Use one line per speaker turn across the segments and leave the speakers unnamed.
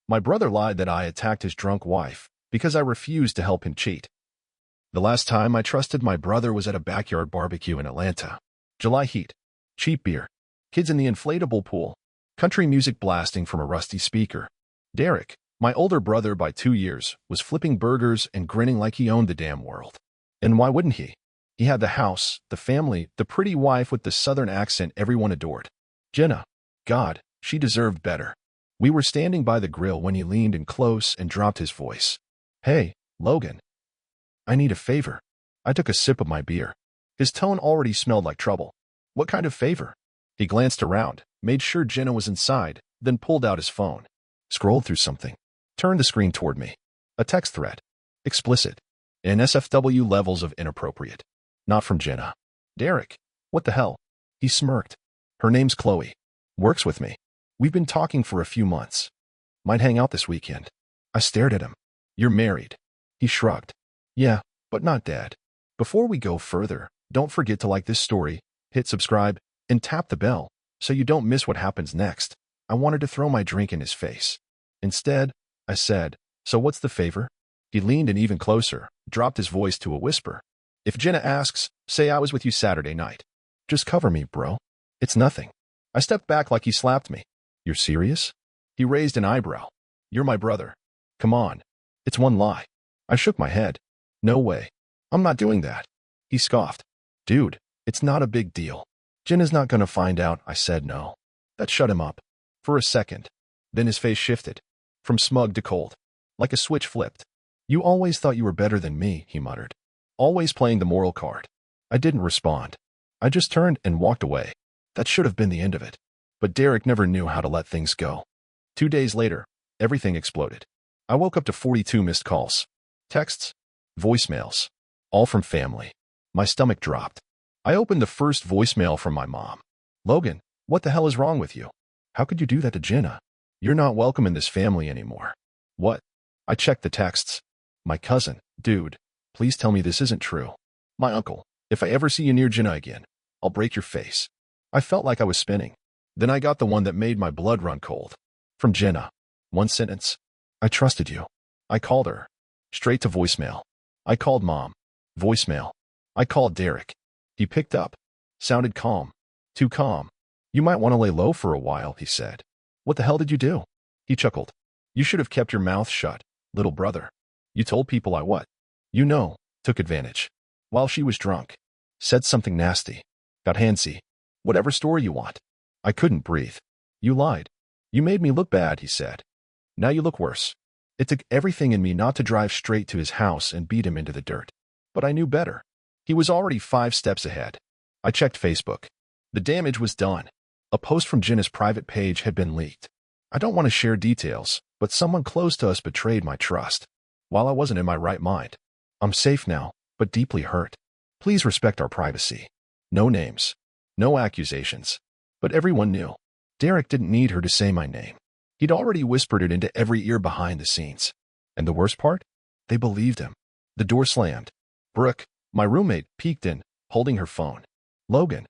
My brother lied that I attacked his drunk wife because I refused to help him cheat. The last time I trusted my brother was at a backyard barbecue in Atlanta. July heat, cheap beer, kids in the inflatable pool, country music blasting from a rusty speaker. Derek, my older brother by 2 years, was flipping burgers and grinning like he owned the damn world. And why wouldn't he? He had the house, the family, the pretty wife with the southern accent everyone adored. Jenna. God, she deserved better. We were standing by the grill when he leaned in close and dropped his voice. Hey, Logan. I need a favor. I took a sip of my beer. His tone already smelled like trouble. What kind of favor? He glanced around, made sure Jenna was inside, then pulled out his phone. Scrolled through something. Turned the screen toward me. A text thread. Explicit. NSFW levels of inappropriate. Not from Jenna. Derek. What the hell? He smirked. Her name's Chloe. Works with me. We've been talking for a few months. Might hang out this weekend. I stared at him. You're married. He shrugged. Yeah, but not dead. Before we go further, don't forget to like this story, hit subscribe, and tap the bell so you don't miss what happens next. I wanted to throw my drink in his face. Instead, I said, so what's the favor? He leaned in even closer, dropped his voice to a whisper. If Jenna asks, say I was with you Saturday night. Just cover me, bro. It's nothing. I stepped back like he slapped me. You're serious? He raised an eyebrow. You're my brother. Come on. It's one lie. I shook my head. No way. I'm not doing that. He scoffed. Dude, it's not a big deal. Jenna's not gonna find out I said no. That shut him up. For a second. Then his face shifted. From smug to cold. Like a switch flipped. You always thought you were better than me, he muttered. Always playing the moral card. I didn't respond. I just turned and walked away. That should have been the end of it. But Derek never knew how to let things go. 2 days later, everything exploded. I woke up to 42 missed calls. Texts. Voicemails. All from family. My stomach dropped. I opened the first voicemail from my mom. Logan, what the hell is wrong with you? How could you do that to Jenna? You're not welcome in this family anymore. What? I checked the texts. My cousin. Dude, please tell me this isn't true. My uncle. If I ever see you near Jenna again, I'll break your face. I felt like I was spinning. Then I got the one that made my blood run cold. From Jenna. One sentence. I trusted you. I called her. Straight to voicemail. I called mom. Voicemail. I called Derek. He picked up. Sounded calm. Too calm. You might want to lay low for a while, he said. What the hell did you do? He chuckled. You should have kept your mouth shut, little brother. You told people I what? You know, took advantage. While she was drunk. Said something nasty. Got handsy. Whatever story you want. I couldn't breathe. You lied. You made me look bad, he said. Now you look worse. It took everything in me not to drive straight to his house and beat him into the dirt. But I knew better. He was already 5 steps ahead. I checked Facebook. The damage was done. A post from Jenna's private page had been leaked. I don't want to share details, but someone close to us betrayed my trust. While I wasn't in my right mind. I'm safe now, but deeply hurt. Please respect our privacy. No names. No accusations. But everyone knew. Derek didn't need her to say my name. He'd already whispered it into every ear behind the scenes. And the worst part? They believed him. The door slammed. Brooke, my roommate, peeked in, holding her phone. Logan.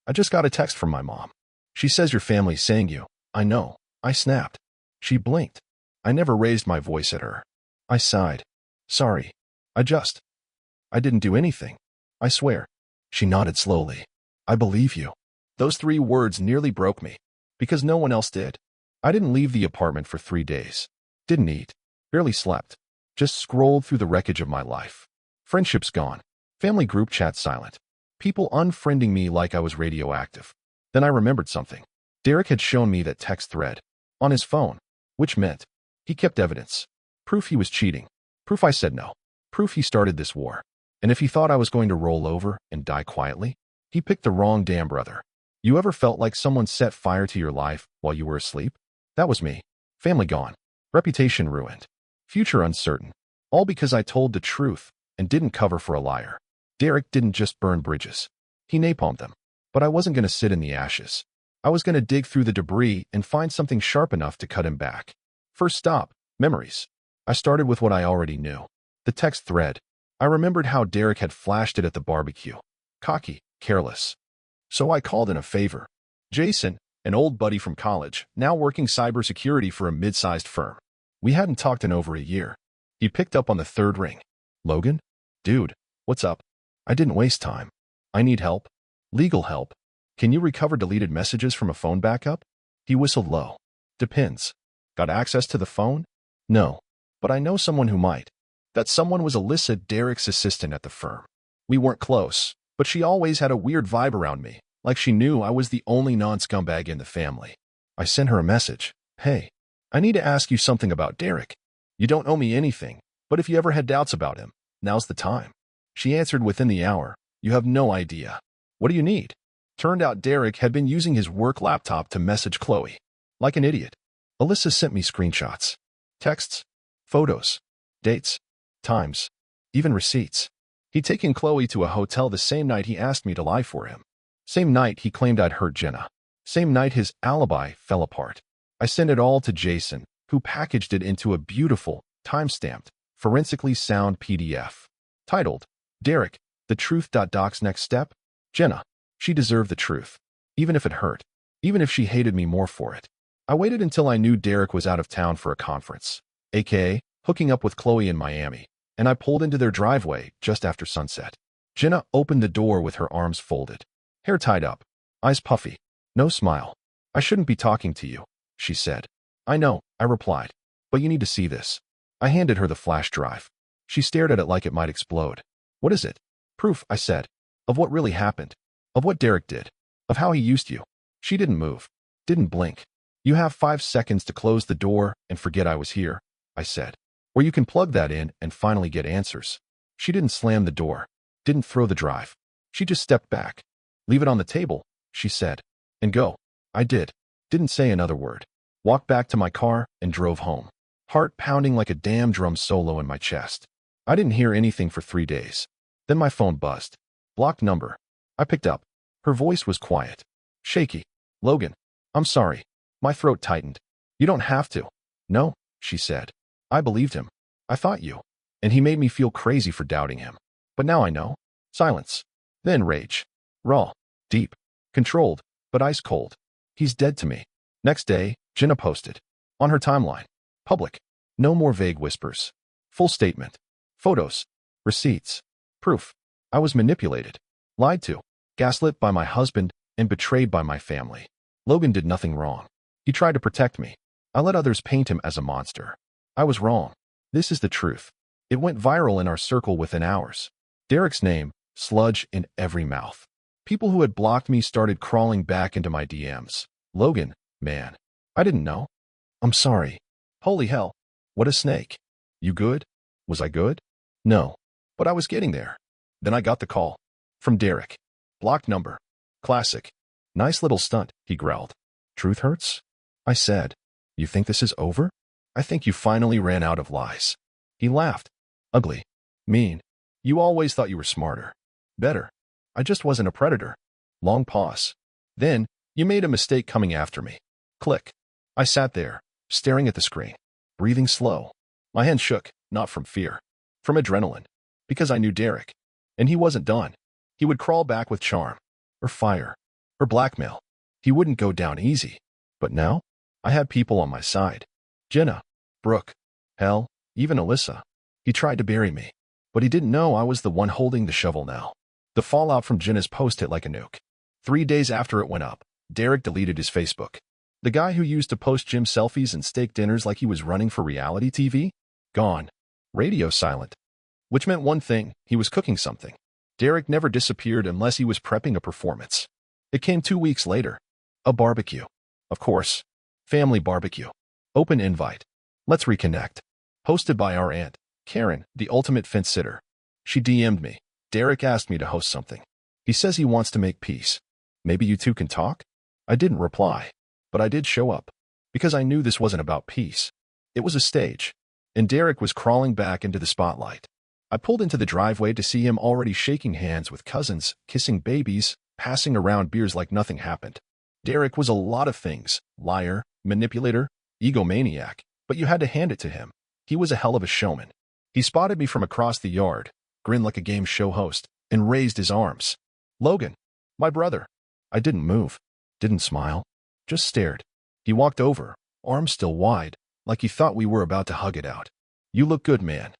I just got a text from my mom. She says your family's saying you. I know. I snapped. She blinked. I never raised my voice at her. I sighed. Sorry. I didn't do anything. I swear. She nodded slowly. I believe you. Those 3 words nearly broke me. Because no one else did. I didn't leave the apartment for 3 days. Didn't eat. Barely slept. Just scrolled through the wreckage of my life. Friendships gone. Family group chat silent. People unfriending me like I was radioactive. Then I remembered something. Derek had shown me that text thread. On his phone. Which meant he kept evidence. Proof he was cheating. Proof I said no. Proof he started this war. And if he thought I was going to roll over and die quietly, he picked the wrong damn brother. You ever felt like someone set fire to your life while you were asleep? That was me. Family gone. Reputation ruined. Future uncertain. All because I told the truth and didn't cover for a liar. Derek didn't just burn bridges. He napalmed them. But I wasn't going to sit in the ashes. I was going to dig through the debris and find something sharp enough to cut him back. First stop, memories. I started with what I already knew. The text thread. I remembered how Derek had flashed it at the barbecue. Cocky, careless. So I called in a favor. Jason, an old buddy from college, now working cybersecurity for a mid-sized firm. We hadn't talked in over a year. He picked up on the third ring. Logan? Dude, what's up? I didn't waste time. I need help. Legal help. Can you recover deleted messages from a phone backup? He whistled low. Depends. Got access to the phone? No. But I know someone who might. That someone was Alyssa, Derek's assistant at the firm. We weren't close, but she always had a weird vibe around me, like she knew I was the only non-scumbag in the family. I sent her a message. Hey, I need to ask you something about Derek. You don't owe me anything, but if you ever had doubts about him, now's the time. She answered within the hour. You have no idea. What do you need? Turned out Derek had been using his work laptop to message Chloe. Like an idiot. Alyssa sent me screenshots, texts, photos, dates, times, even receipts. He'd taken Chloe to a hotel the same night he asked me to lie for him. Same night he claimed I'd hurt Jenna. Same night his alibi fell apart. I sent it all to Jason, who packaged it into a beautiful, time-stamped, forensically sound PDF. Titled, Derek, The Truth.Doc's Next Step? Jenna. She deserved the truth. Even if it hurt. Even if she hated me more for it. I waited until I knew Derek was out of town for a conference, aka hooking up with Chloe in Miami, and I pulled into their driveway just after sunset. Jenna opened the door with her arms folded, hair tied up, eyes puffy, no smile. I shouldn't be talking to you, she said. I know, I replied, but you need to see this. I handed her the flash drive. She stared at it like it might explode. What is it? Proof, I said, of what really happened, of what Derek did, of how he used you. She didn't move, didn't blink. You have 5 seconds to close the door and forget I was here, I said. Or you can plug that in and finally get answers. She didn't slam the door, didn't throw the drive. She just stepped back. Leave it on the table, she said, and go. I did. Didn't say another word. Walked back to my car and drove home. Heart pounding like a damn drum solo in my chest. I didn't hear anything for 3 days. Then my phone buzzed. Blocked number. I picked up. Her voice was quiet. Shaky. Logan, I'm sorry. My throat tightened. You don't have to. No, she said. I believed him. I thought you. And he made me feel crazy for doubting him. But now I know. Silence. Then rage. Raw. Deep. Controlled. But ice cold. He's dead to me. Next day, Jenna posted. On her timeline. Public. No more vague whispers. Full statement. Photos. Receipts. Proof. I was manipulated. Lied to. Gaslit by my husband and betrayed by my family. Logan did nothing wrong. He tried to protect me. I let others paint him as a monster. I was wrong. This is the truth. It went viral in our circle within hours. Derek's name, sludge in every mouth. People who had blocked me started crawling back into my DMs. Logan, man. I didn't know. I'm sorry. Holy hell. What a snake. You good? Was I good? No. But I was getting there. Then I got the call. From Derek. Blocked number. Classic. Nice little stunt, he growled. Truth hurts? I said. You think this is over? I think you finally ran out of lies. He laughed. Ugly. Mean. You always thought you were smarter. Better. I just wasn't a predator. Long pause. Then, you made a mistake coming after me. Click. I sat there, staring at the screen, breathing slow. My hand shook, not from fear. From adrenaline. Because I knew Derek. And he wasn't done. He would crawl back with charm. Or fire. Or blackmail. He wouldn't go down easy. But now, I had people on my side. Jenna, Brooke, hell, even Alyssa. He tried to bury me. But he didn't know I was the one holding the shovel now. The fallout from Jenna's post hit like a nuke. 3 days after it went up, Derek deleted his Facebook. The guy who used to post gym selfies and steak dinners like he was running for reality TV? Gone. Radio silent. Which meant one thing, he was cooking something. Derek never disappeared unless he was prepping a performance. It came 2 weeks later. A barbecue. Of course. Family barbecue. Open invite. Let's reconnect. Hosted by our aunt, Karen, the ultimate fence sitter. She DM'd me. Derek asked me to host something. He says he wants to make peace. Maybe you two can talk? I didn't reply. But I did show up. Because I knew this wasn't about peace. It was a stage. And Derek was crawling back into the spotlight. I pulled into the driveway to see him already shaking hands with cousins, kissing babies, passing around beers like nothing happened. Derek was a lot of things. Liar, manipulator, egomaniac. But you had to hand it to him. He was a hell of a showman. He spotted me from across the yard, grinned like a game show host, and raised his arms. Logan. My brother. I didn't move. Didn't smile. just stared. He walked over, arms still wide, like he thought we were about to hug it out. You look good, man.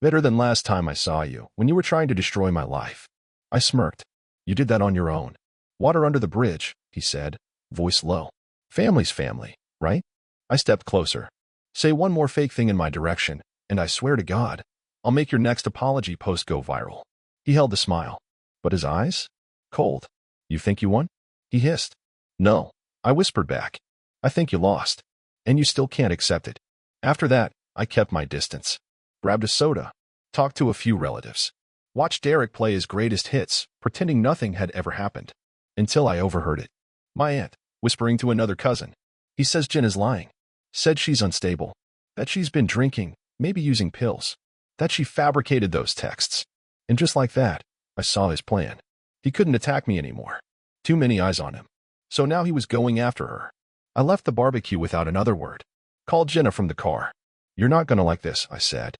Better than last time I saw you, when you were trying to destroy my life. I smirked. You did that on your own. Water under the bridge, he said, voice low. Family's family, right? I stepped closer. Say one more fake thing in my direction, and I swear to God, I'll make your next apology post go viral. He held a smile. But his eyes? Cold. You think you won? He hissed. No. I whispered back. I think you lost. And you still can't accept it. After that, I kept my distance. Grabbed a soda. Talked to a few relatives. Watched Derek play his greatest hits, pretending nothing had ever happened. Until I overheard it. My aunt, whispering to another cousin. He says Jen is lying. Said she's unstable. That she's been drinking, maybe using pills. That she fabricated those texts. And just like that, I saw his plan. He couldn't attack me anymore. Too many eyes on him. So now he was going after her. I left the barbecue without another word. Called Jenna from the car. You're not gonna like this, I said.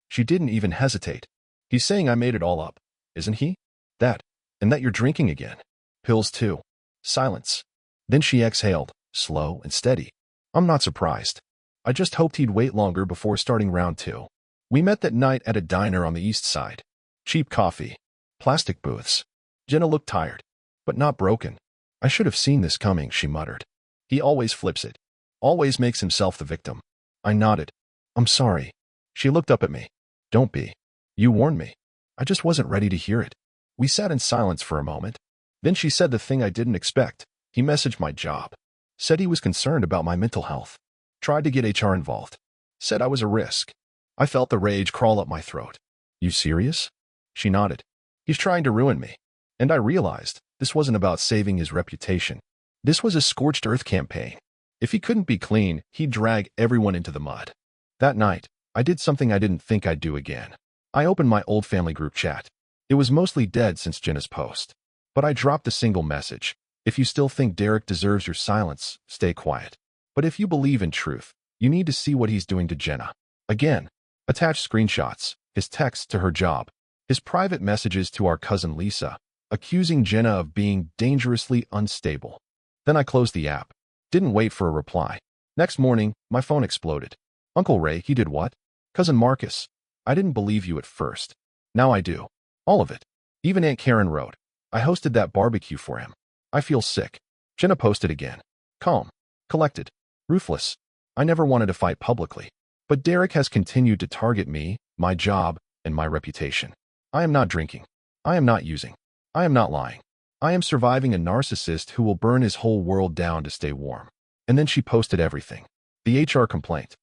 She didn't even hesitate. He's saying I made it all up, isn't he? That, and that you're drinking again. Pills too. Silence. Then she exhaled, slow and steady. I'm not surprised. I just hoped he'd wait longer before starting round 2. We met that night at a diner on the east side. Cheap coffee. Plastic booths. Jenna looked tired, but not broken. I should have seen this coming, she muttered. He always flips it. Always makes himself the victim. I nodded. I'm sorry. She looked up at me. Don't be. You warned me. I just wasn't ready to hear it. We sat in silence for a moment. Then she said the thing I didn't expect. He messaged my job. Said he was concerned about my mental health. Tried to get HR involved. Said I was a risk. I felt the rage crawl up my throat. You serious? She nodded. He's trying to ruin me. And I realized this wasn't about saving his reputation. This was a scorched earth campaign. If he couldn't be clean, he'd drag everyone into the mud. That night, I did something I didn't think I'd do again. I opened my old family group chat. It was mostly dead since Jenna's post. But I dropped a single message. If you still think Derek deserves your silence, stay quiet. But if you believe in truth, you need to see what he's doing to Jenna. Again, attached screenshots, his texts to her job, his private messages to our cousin Lisa, accusing Jenna of being dangerously unstable. Then I closed the app. Didn't wait for a reply. Next morning, my phone exploded. Uncle Ray, he did what? Cousin Marcus. I didn't believe you at first. Now I do. All of it. Even Aunt Karen wrote. I hosted that barbecue for him. I feel sick. Jenna posted again. Calm. Collected. Ruthless. I never wanted to fight publicly. But Derek has continued to target me, my job, and my reputation. I am not drinking. I am not using. I am not lying. I am surviving a narcissist who will burn his whole world down to stay warm. And then she posted everything. The HR complaint.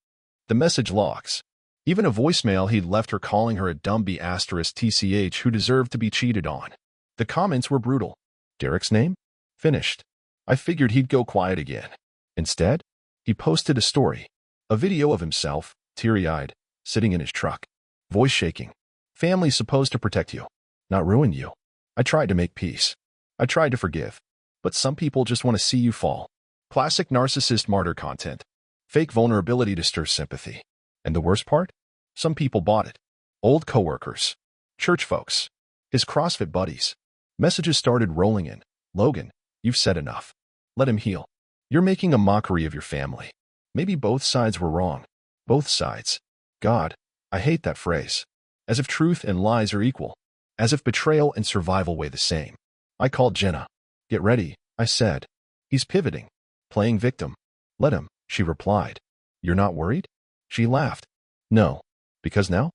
The message logs. Even a voicemail he'd left her calling her a dumbie asterisk TCH who deserved to be cheated on. The comments were brutal. Derek's name? Finished. I figured he'd go quiet again. Instead, he posted a story. A video of himself, teary-eyed, sitting in his truck. Voice shaking. Family's supposed to protect you, not ruin you. I tried to make peace. I tried to forgive. But some people just want to see you fall. Classic narcissist martyr content. Fake vulnerability to stir sympathy. And the worst part? Some people bought it. Old coworkers. Church folks. His CrossFit buddies. Messages started rolling in. Logan, you've said enough. Let him heal. You're making a mockery of your family. Maybe both sides were wrong. Both sides. God, I hate that phrase. As if truth and lies are equal. As if betrayal and survival weigh the same. I called Jenna. Get ready, I said. He's pivoting. Playing victim. Let him, she replied. You're not worried? She laughed. No. Because now?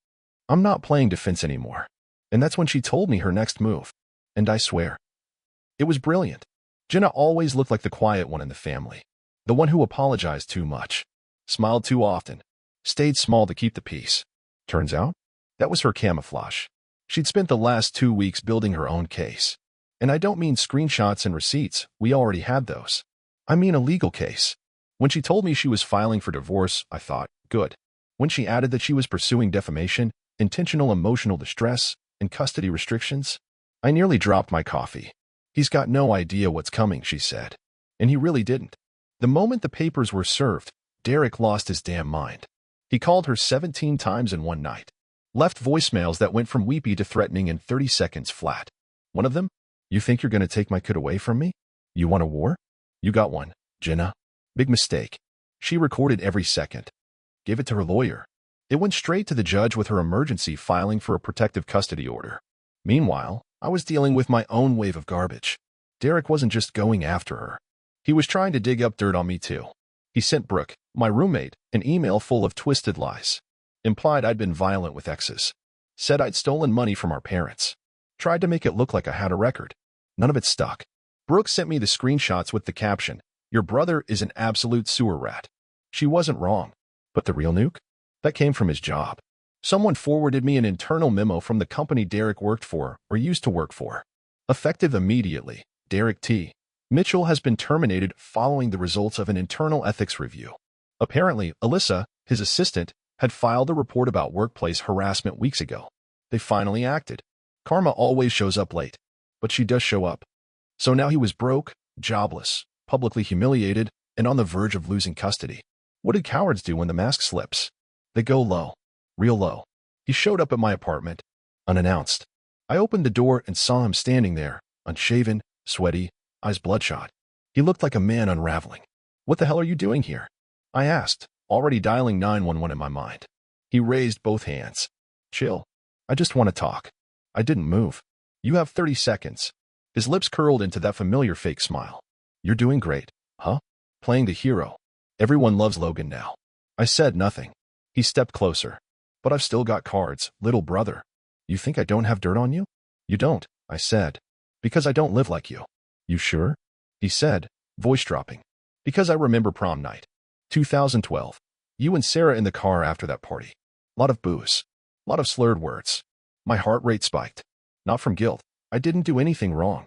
I'm not playing defense anymore. And that's when she told me her next move. And I swear. It was brilliant. Jenna always looked like the quiet one in the family. The one who apologized too much. Smiled too often. Stayed small to keep the peace. Turns out, that was her camouflage. She'd spent the last 2 weeks building her own case. And I don't mean screenshots and receipts. We already had those. I mean a legal case. When she told me she was filing for divorce, I thought, good. When she added that she was pursuing defamation, intentional emotional distress, and custody restrictions, I nearly dropped my coffee. He's got no idea what's coming, she said. And he really didn't. The moment the papers were served, Derek lost his damn mind. He called her 17 times in one night. Left voicemails that went from weepy to threatening in 30 seconds flat. One of them, you think you're going to take my kid away from me? You want a war? You got one. Jenna. Big mistake. She recorded every second. Gave it to her lawyer. It went straight to the judge with her emergency filing for a protective custody order. Meanwhile, I was dealing with my own wave of garbage. Derek wasn't just going after her. He was trying to dig up dirt on me too. He sent Brooke, my roommate, an email full of twisted lies. Implied I'd been violent with exes. Said I'd stolen money from our parents. Tried to make it look like I had a record. None of it stuck. Brooke sent me the screenshots with the caption, "Your brother is an absolute sewer rat." She wasn't wrong. But the real nuke? That came from his job. Someone forwarded me an internal memo from the company Derek worked for or used to work for. Effective immediately, Derek T. Mitchell has been terminated following the results of an internal ethics review. Apparently, Alyssa, his assistant, had filed a report about workplace harassment weeks ago. They finally acted. Karma always shows up late, but she does show up. So now he was broke, jobless, publicly humiliated, and on the verge of losing custody. What do cowards do when the mask slips? They go low. Real low. He showed up at my apartment, unannounced. I opened the door and saw him standing there, unshaven, sweaty, eyes bloodshot. He looked like a man unraveling. "What the hell are you doing here?" I asked, already dialing 911 in my mind. He raised both hands. "Chill. I just want to talk." I didn't move. "You have 30 seconds. His lips curled into that familiar fake smile. "You're doing great, huh? Playing the hero. Everyone loves Logan now." I said nothing. He stepped closer. "But I've still got cards, little brother. You think I don't have dirt on you?" "You don't," I said. "Because I don't live like you." "You sure?" he said, voice dropping. "Because I remember prom night. 2012. You and Sarah in the car after that party. Lot of booze. Lot of slurred words. My heart rate spiked. Not from guilt. I didn't do anything wrong.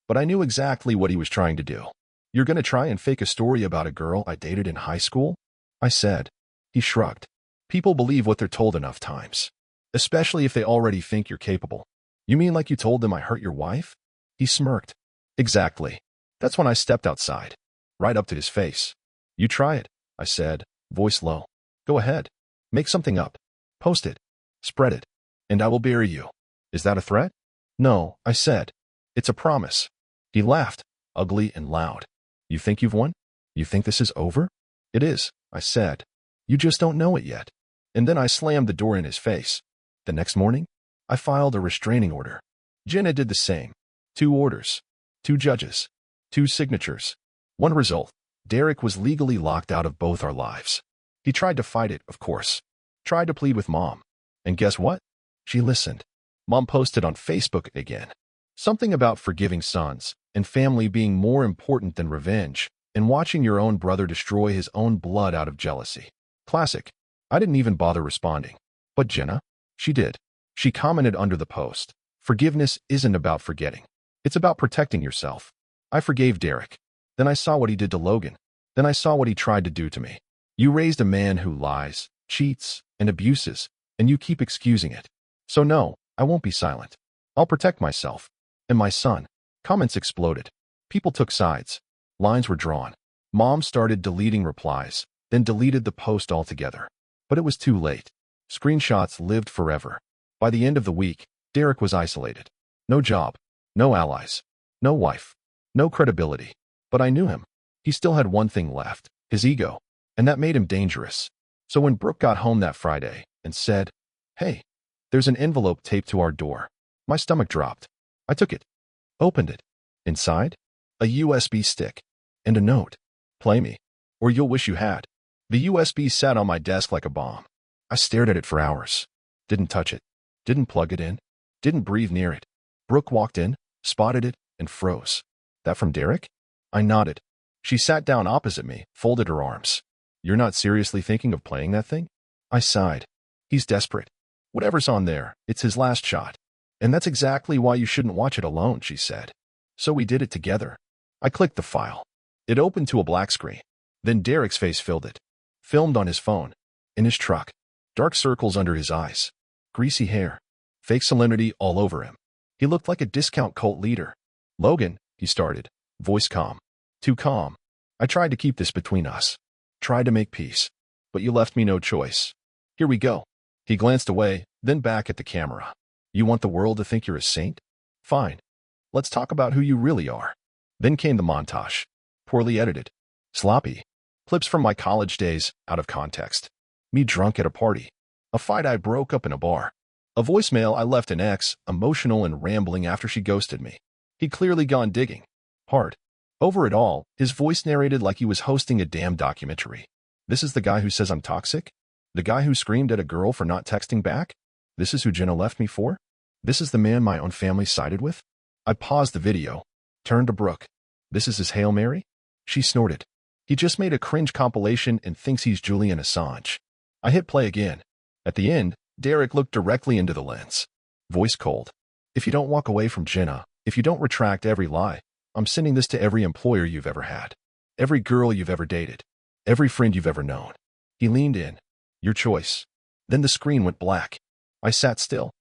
But I knew exactly what he was trying to do. You're gonna try and fake a story about a girl I dated in high school?" I said. He shrugged. "People believe what they're told enough times. Especially if they already think you're capable." "You mean like you told them I hurt your wife?" He smirked. "Exactly." That's when I stepped outside. Right up to his face. "You try it," I said, voice low. "Go ahead. Make something up. Post it. Spread it. And I will bury you." "Is that a threat?" "No," I said. "It's a promise." He laughed, ugly and loud. "You think you've won? You think this is over?" "It is," I said. "You just don't know it yet." And then I slammed the door in his face. The next morning, I filed a restraining order. Jenna did the same. 2 orders. 2 judges. 2 signatures. One result. Derek was legally locked out of both our lives. He tried to fight it, of course. Tried to plead with Mom. And guess what? She listened. Mom posted on Facebook again. Something about forgiving sons and family being more important than revenge, and watching your own brother destroy his own blood out of jealousy. Classic. I didn't even bother responding. But Jenna? She did. She commented under the post. "Forgiveness isn't about forgetting. It's about protecting yourself." I forgave Derek. Then I saw what he did to Logan. Then I saw what he tried to do to me. You raised a man who lies, cheats, and abuses, and you keep excusing it. So no, I won't be silent. I'll protect myself. And my son. Comments exploded. People took sides. Lines were drawn. Mom started deleting replies, then deleted the post altogether. But it was too late. Screenshots lived forever. By the end of the week, Derek was isolated. No job. No allies. No wife. No credibility. But I knew him. He still had one thing left, his ego. And that made him dangerous. So when Brooke got home that Friday and said, "Hey, there's an envelope taped to our door," my stomach dropped. I took it. Opened it. Inside, a USB stick. And a note. "Play me. Or you'll wish you had." The USB sat on my desk like a bomb. I stared at it for hours. Didn't touch it. Didn't plug it in. Didn't breathe near it. Brooke walked in, spotted it, and froze. "That from Derek?" I nodded. She sat down opposite me, folded her arms. "You're not seriously thinking of playing that thing?" I sighed. "He's desperate. Whatever's on there, it's his last shot. And that's exactly why you shouldn't watch it alone," she said. So we did it together. I clicked the file. It opened to a black screen. Then Derek's face filled it. Filmed on his phone. In his truck. Dark circles under his eyes. Greasy hair. Fake salinity all over him. He looked like a discount cult leader. "Logan," he started. Voice calm. Too calm. "I tried to keep this between us. Tried to make peace. But you left me no choice. Here we go." He glanced away, then back at the camera. "You want the world to think you're a saint? Fine. Let's talk about who you really are." Then came the montage. Poorly edited. Sloppy. Clips from my college days, out of context. Me drunk at a party. A fight I broke up in a bar. A voicemail I left an ex, emotional and rambling after she ghosted me. He'd clearly gone digging. Hard. Over it all, his voice narrated like he was hosting a damn documentary. This is the guy who says I'm toxic? The guy who screamed at a girl for not texting back? This is who Jenna left me for? This is the man my own family sided with? I paused the video. Turned to Brooke. This is his Hail Mary? She snorted. He just made a cringe compilation and thinks he's Julian Assange. I hit play again. At the end, Derek looked directly into the lens. Voice cold. If you don't walk away from Jenna, if you don't retract every lie, I'm sending this to every employer you've ever had. Every girl you've ever dated. Every friend you've ever known. He leaned in. Your choice. Then the screen went black. I sat still.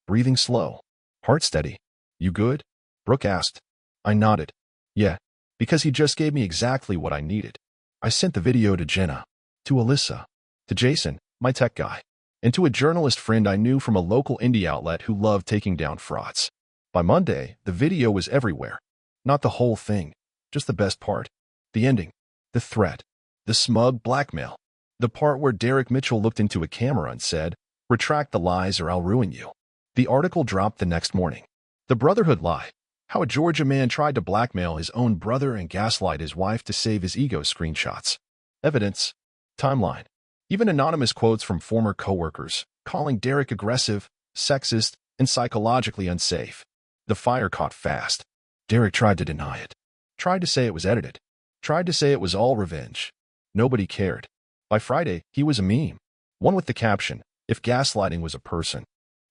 Breathing slow. Heart steady. You good? Brooke asked. I nodded. Yeah. Because he just gave me exactly what I needed. I sent the video to Jenna. To Alyssa. To Jason, my tech guy. And to a journalist friend I knew from a local indie outlet who loved taking down frauds. By Monday, the video was everywhere. Not the whole thing. Just the best part. The ending. The threat. The smug blackmail. The part where Derek Mitchell looked into a camera and said, retract the lies or I'll ruin you. The article dropped the next morning. The Brotherhood lie. How a Georgia man tried to blackmail his own brother and gaslight his wife to save his ego screenshots. Evidence. Timeline. Even anonymous quotes from former coworkers, calling Derek aggressive, sexist, and psychologically unsafe. The fire caught fast. Derek tried to deny it. Tried to say it was edited. Tried to say it was all revenge. Nobody cared. By Friday, he was a meme. One with the caption, if gaslighting was a person.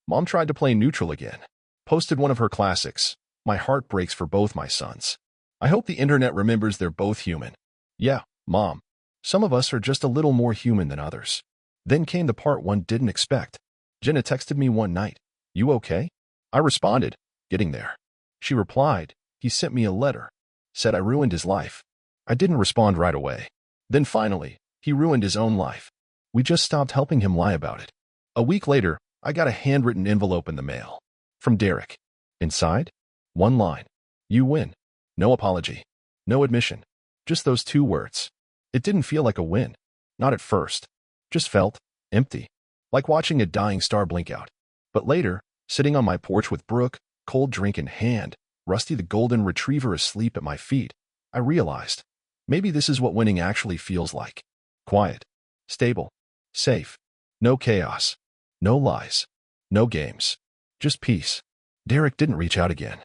Mom tried to play neutral again. Posted one of her classics, my heart breaks for both my sons. I hope the internet remembers they're both human. Yeah, Mom. Some of us are just a little more human than others. Then came the part one didn't expect. Jenna texted me one night. You okay? I responded, getting there. She replied, he sent me a letter. Said I ruined his life. I didn't respond right away. Then finally, he ruined his own life. We just stopped helping him lie about it. A week later, I got a handwritten envelope in the mail. From Derek. Inside? One line. You win. No apology. No admission. Just those 2 words. It didn't feel like a win. Not at first. Just felt empty. Like watching a dying star blink out. But later, sitting on my porch with Brooke, cold drink in hand, Rusty the golden retriever asleep at my feet, I realized, maybe this is what winning actually feels like. Quiet. Stable. Safe. No chaos. No lies. No games. Just peace. Derek didn't reach out again.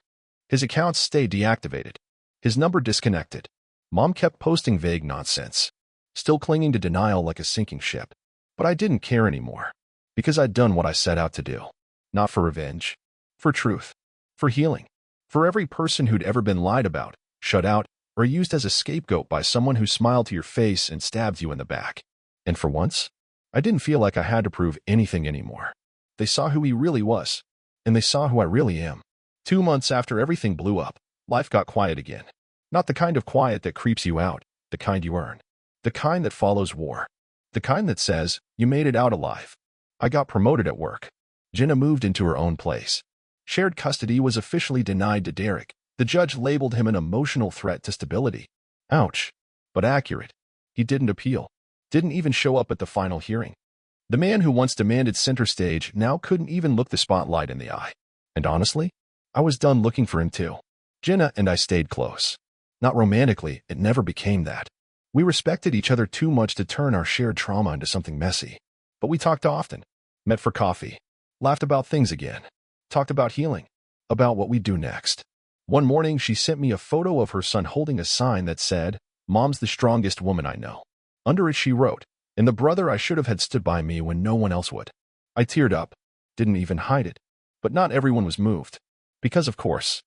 His accounts stayed deactivated. His number disconnected. Mom kept posting vague nonsense. Still clinging to denial like a sinking ship. But I didn't care anymore. Because I'd done what I set out to do. Not for revenge. For truth. For healing. For every person who'd ever been lied about, shut out, or used as a scapegoat by someone who smiled to your face and stabbed you in the back. And for once, I didn't feel like I had to prove anything anymore. They saw who he really was. And they saw who I really am. 2 months after everything blew up, life got quiet again. Not the kind of quiet that creeps you out, the kind you earn. The kind that follows war. The kind that says, you made it out alive. I got promoted at work. Jenna moved into her own place. Shared custody was officially denied to Derek. The judge labeled him an emotional threat to stability. Ouch. But accurate. He didn't appeal. Didn't even show up at the final hearing. The man who once demanded center stage now couldn't even look the spotlight in the eye. And honestly, I was done looking for him too. Jenna and I stayed close. Not romantically, it never became that. We respected each other too much to turn our shared trauma into something messy. But we talked often. Met for coffee. Laughed about things again. Talked about healing. About what we'd do next. One morning, she sent me a photo of her son holding a sign that said, Mom's the strongest woman I know. Under it she wrote, and the brother I should have had stood by me when no one else would. I teared up. Didn't even hide it. But not everyone was moved. Because of course,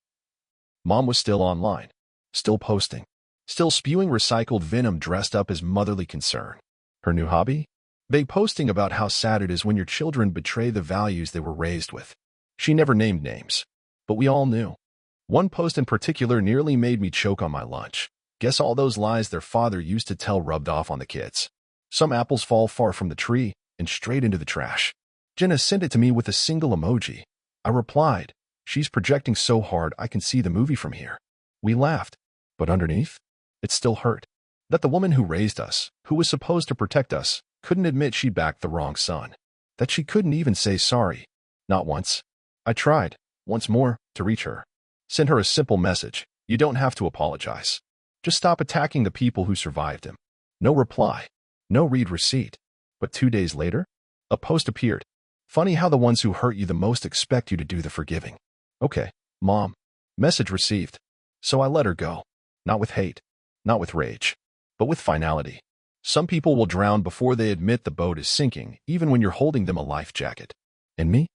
Mom was still online. Still posting. Still spewing recycled venom dressed up as motherly concern. Her new hobby? Vague posting about how sad it is when your children betray the values they were raised with. She never named names. But we all knew. One post in particular nearly made me choke on my lunch. Guess all those lies their father used to tell rubbed off on the kids. Some apples fall far from the tree and straight into the trash. Jenna sent it to me with a single emoji. I replied, she's projecting so hard I can see the movie from here. We laughed. But underneath, it still hurt. That the woman who raised us, who was supposed to protect us, couldn't admit she backed the wrong son. That she couldn't even say sorry. Not once. I tried, once more, to reach her. Sent her a simple message. You don't have to apologize. Just stop attacking the people who survived him. No reply. No read receipt. But 2 days later, a post appeared. Funny how the ones who hurt you the most expect you to do the forgiving. Okay, Mom. Message received. So I let her go. Not with hate. Not with rage. But with finality. Some people will drown before they admit the boat is sinking, even when you're holding them a life jacket. And me?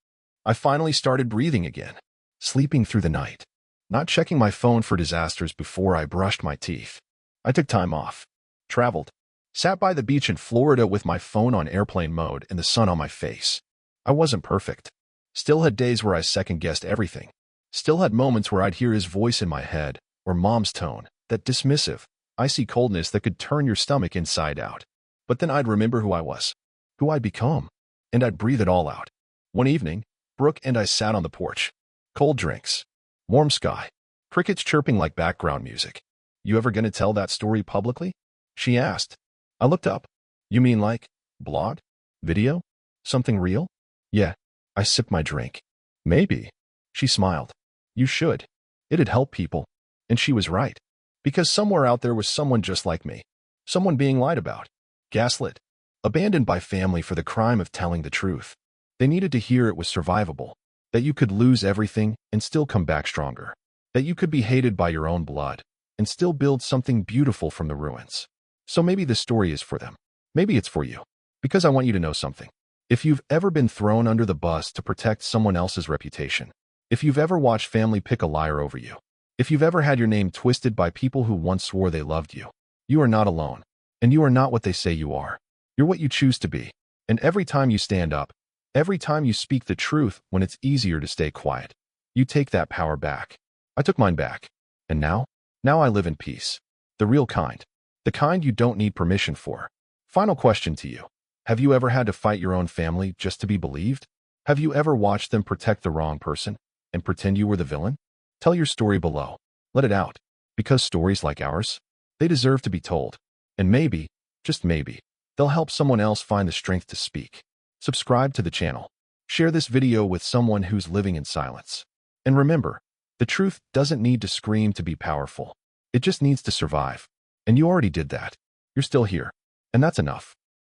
I finally started breathing again. Sleeping through the night. Not checking my phone for disasters before I brushed my teeth. I took time off. Traveled. Sat by the beach in Florida with my phone on airplane mode and the sun on my face. I wasn't perfect. Still had days where I second-guessed everything. Still had moments where I'd hear his voice in my head, or Mom's tone, that dismissive, icy coldness that could turn your stomach inside out. But then I'd remember who I was, who I'd become, and I'd breathe it all out. One evening, Brooke and I sat on the porch. Cold drinks. Warm sky. Crickets chirping like background music. You ever gonna tell that story publicly? She asked. I looked up. You mean like, blog? Video? Something real? Yeah. I sipped my drink. Maybe. She smiled. You should. It'd help people. And she was right. Because somewhere out there was someone just like me. Someone being lied about. Gaslit. Abandoned by family for the crime of telling the truth. They needed to hear it was survivable. That you could lose everything and still come back stronger. That you could be hated by your own blood and still build something beautiful from the ruins. So maybe this story is for them. Maybe it's for you. Because I want you to know something. If you've ever been thrown under the bus to protect someone else's reputation, if you've ever watched family pick a liar over you, if you've ever had your name twisted by people who once swore they loved you, you are not alone. And you are not what they say you are. You're what you choose to be. And every time you stand up, every time you speak the truth when it's easier to stay quiet, you take that power back. I took mine back. And now I live in peace. The real kind. The kind you don't need permission for. Final question to you. Have you ever had to fight your own family just to be believed? Have you ever watched them protect the wrong person and pretend you were the villain? Tell your story below. Let it out. Because stories like ours, they deserve to be told. And maybe, just maybe, they'll help someone else find the strength to speak. Subscribe to the channel. Share this video with someone who's living in silence. And remember, the truth doesn't need to scream to be powerful. It just needs to survive. And you already did that. You're still here. And that's enough.